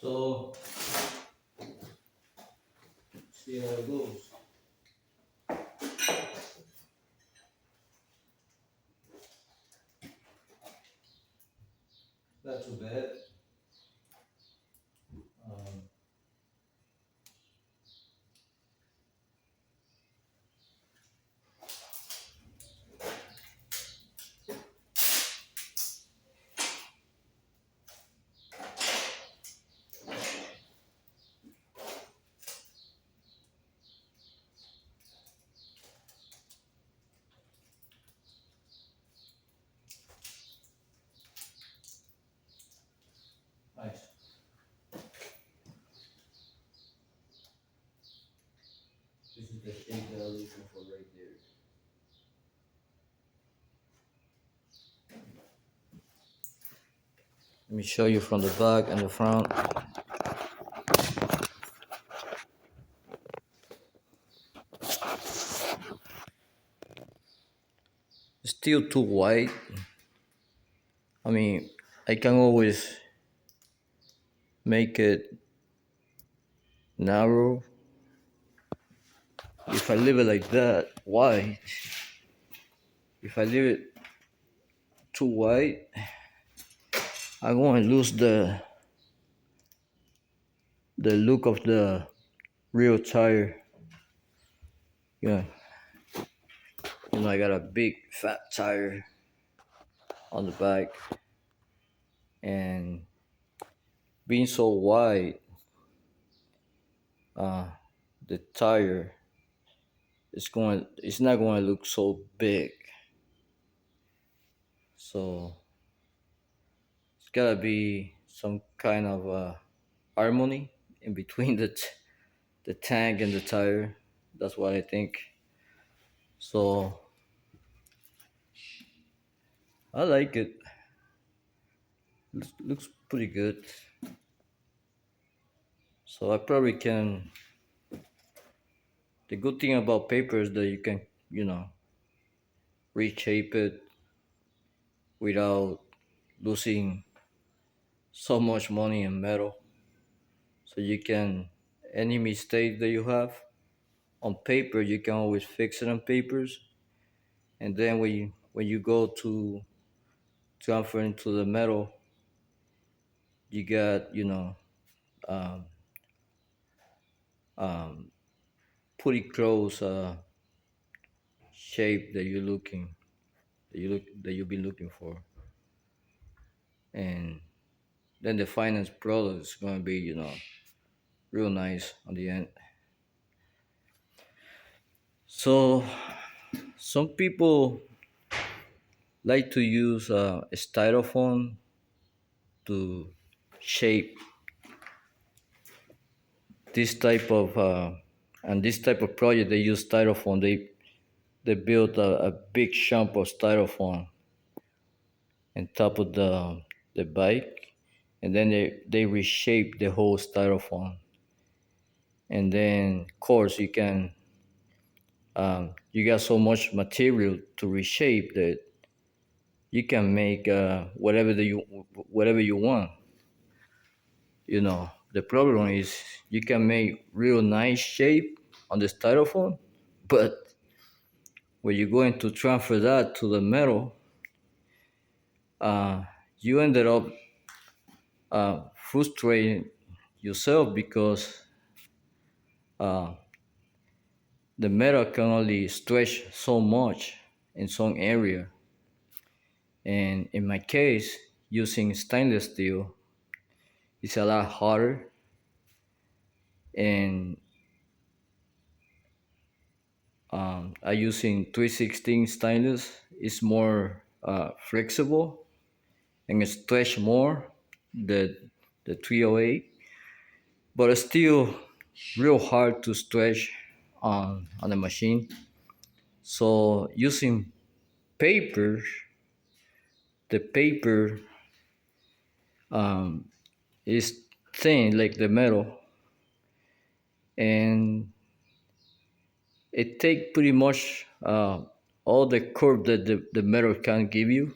So see how it goes. Not too bad. Um, nice. This is the shape that I'm looking for right there. Let me show you from the back and the front. It's still too wide. I mean, I can always make it narrow. If I leave it like that, wide. If I leave it too wide, I'm going to lose the look of the real tire. Yeah, I got a big fat tire on the back, and being so wide, uh, the tire it's not going to look so big. So it's gotta be some kind of harmony in between the tank and the tire. That's what I think. So I like it. Looks pretty good. So I probably can. The good thing about paper is that you can, reshape it without losing so much money in metal. So you can, any mistake that you have on paper, you can always fix it on papers. And then when you go to transfer into the metal, you got, um, um, pretty close shape that you've been looking for. And then the finance product is going to be, real nice on the end. So some people like to use styrofoam to shape this type of and this type of project. They use styrofoam. They built a big chunk of styrofoam on top of the bike, and then they reshape the whole styrofoam. And then of course you got so much material to reshape that you can make whatever you want. The problem is you can make real nice shape on the styrofoam, but when you're going to transfer that to the metal, uh, you ended up frustrating yourself because uh, the metal can only stretch so much in some area. And in my case, using stainless steel is a lot harder, and I using 316 stainless is more flexible and it stretch more the the 308, but it's still real hard to stretch on the machine. So using paper, the paper is thin like the metal, and it take pretty much all the curve that the metal can give you.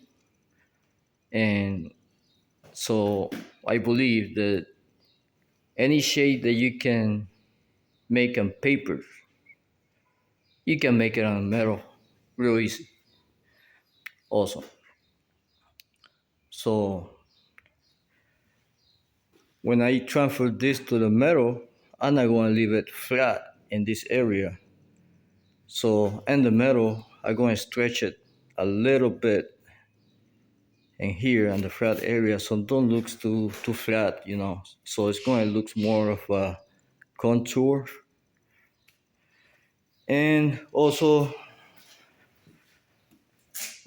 And so I believe that any shape that you can make on paper, you can make it on metal real easy also. So when I transfer this to the metal, I'm not going to leave it flat in this area. So in the metal, I'm going to stretch it a little bit in here on the flat area, so don't look too flat, you know. So it's going to look more of a contour. And also,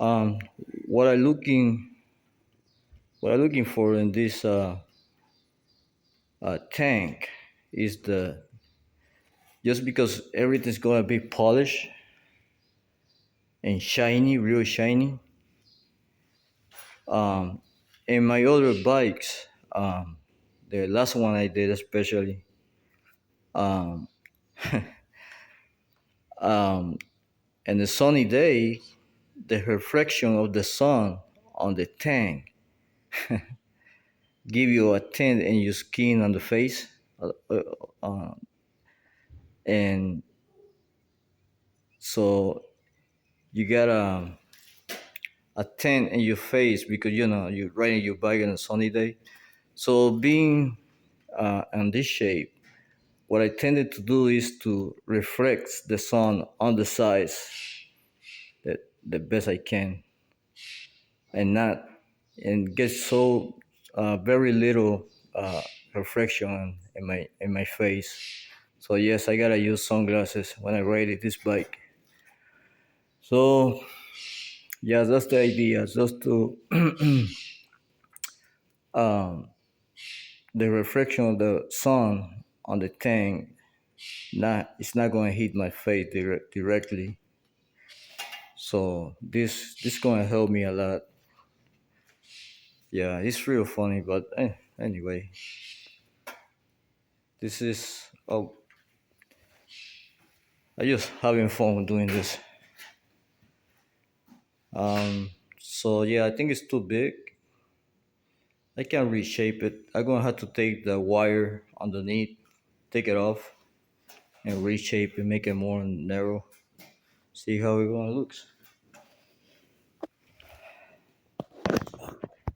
um, what I looking what I'm looking for in this tank is the just because everything's gonna be polished and shiny, real shiny. Um, in my other bikes, the last one I did especially, um, um, in the sunny day, the reflection of the sun on the tank give you a tint in your skin on the face, uh, and so you got a tint in your face because you know you're riding your bike on a sunny day. So being in this shape, what I tended to do is to reflect the sun on the sides that the best I can, and not and get so very little reflection in my face. So yes, I gotta use sunglasses when I ride this bike. So yeah, that's the idea, just to um, the reflection of the sun on the tank. Not it's not going to hit my face directly. So this going to help me a lot. Yeah, it's real funny, but anyway, this is I just having fun doing this. So yeah, I think it's too big. I can reshape it. I'm gonna have to take the wire underneath, take it off, and reshape it, make it more narrow. See how it gonna looks.